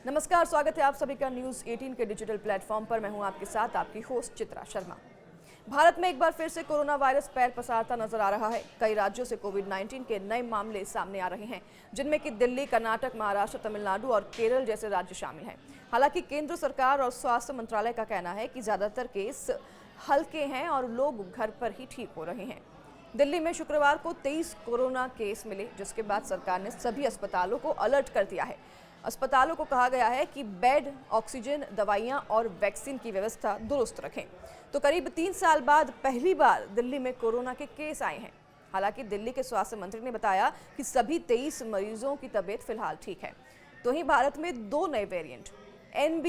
नमस्कार, स्वागत है आप सभी का न्यूज़ 18 के डिजिटल प्लेटफॉर्म पर। मैं हूं आपके साथ आपकी होस्ट चित्रा शर्मा। भारत में एक बार फिर से कोरोना वायरस पैर पसारता नजर आ रहा है। कई राज्यों से कोविड-19 के नए मामले सामने आ रहे हैं, जिनमें कि दिल्ली, कर्नाटक, महाराष्ट्र, तमिलनाडु और केरल जैसे राज्य शामिल हैं। हालांकि केंद्र सरकार और स्वास्थ्य मंत्रालय का कहना है कि ज्यादातर केस हल्के हैं और लोग घर पर ही ठीक हो रहे हैं। दिल्ली में शुक्रवार को 23 कोरोना केस मिले, जिसके बाद सरकार ने सभी अस्पतालों को अलर्ट कर दिया है। अस्पतालों को कहा गया है कि बेड, ऑक्सीजन, दवाइयां और वैक्सीन की व्यवस्था दुरुस्त रखें। तो करीब 3 साल बाद पहली बार दिल्ली में कोरोना के केस आए हैं। हालांकि दिल्ली के स्वास्थ्य मंत्री ने बताया कि सभी 23 मरीजों की तबीयत फिलहाल ठीक है। तो वहीं भारत में 2 नए वेरिएंट NB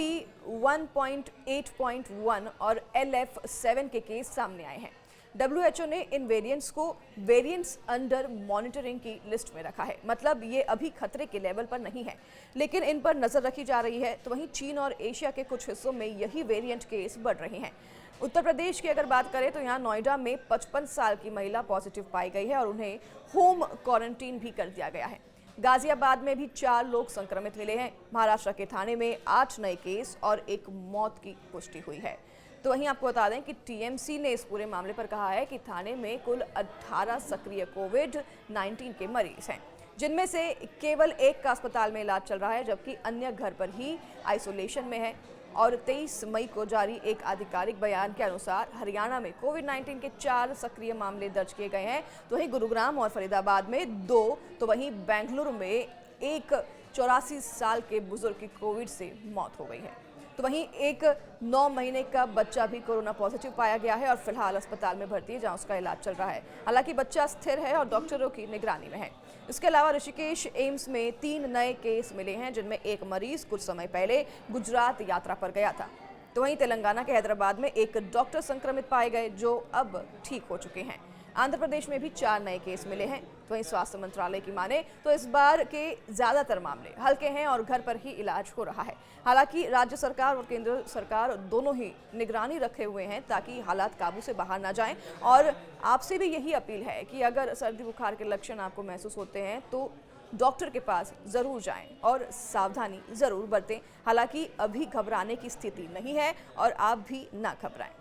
1.8.1 और LF7 के केस सामने आए हैं। WHO ने इन वेरिएंट्स को वेरिएंट्स अंडर मॉनिटरिंग की लिस्ट में रखा है, मतलब ये अभी खतरे के लेवल पर नहीं है, लेकिन इन पर नजर रखी जा रही है। तो वहीं चीन और एशिया के कुछ हिस्सों में यही वेरिएंट केस बढ़ रहे हैं। उत्तर प्रदेश की अगर बात करें तो यहाँ नोएडा में 55 साल की महिला पॉजिटिव पाई गई है और उन्हें होम क्वारंटीन भी कर दिया गया है। गाजियाबाद में भी 4 लोग संक्रमित मिले हैं। महाराष्ट्र के थाने में 8 नए केस और एक मौत की पुष्टि हुई है। तो वहीं आपको बता दें कि TMC ने इस पूरे मामले पर कहा है कि थाने में कुल 18 सक्रिय कोविड-19 के मरीज हैं, जिनमें से केवल एक का अस्पताल में इलाज चल रहा है, जबकि अन्य घर पर ही आइसोलेशन में है। और 23 मई को जारी एक आधिकारिक बयान के अनुसार हरियाणा में कोविड-19 के 4 सक्रिय मामले दर्ज किए गए हैं। तो वहीं गुरुग्राम और फरीदाबाद में 2, तो वहीं बेंगलुरु में एक 84 साल के बुजुर्ग की कोविड से मौत हो गई है। तो वहीं एक 9 महीने का बच्चा भी कोरोना पॉजिटिव पाया गया है और फिलहाल अस्पताल में भर्ती है, जहां उसका इलाज चल रहा है। हालांकि बच्चा स्थिर है और डॉक्टरों की निगरानी में है। इसके अलावा ऋषिकेश एम्स में 3 नए केस मिले हैं, जिनमें एक मरीज कुछ समय पहले गुजरात यात्रा पर गया था। तो वहीं तेलंगाना के हैदराबाद में एक डॉक्टर संक्रमित पाए गए, जो अब ठीक हो चुके हैं। आंध्र प्रदेश में भी 4 नए केस मिले हैं। तो वहीं स्वास्थ्य मंत्रालय की माने तो इस बार के ज्यादातर मामले हल्के हैं और घर पर ही इलाज हो रहा है। हालांकि राज्य सरकार और केंद्र सरकार दोनों ही निगरानी रखे हुए हैं, ताकि हालात काबू से बाहर ना जाएं। और आपसे भी यही अपील है कि अगर सर्दी बुखार के लक्षण आपको महसूस होते हैं तो डॉक्टर के पास जरूर जाएं और सावधानी जरूर बरतें। हालांकि अभी घबराने की स्थिति नहीं है और आप भी ना घबराएं।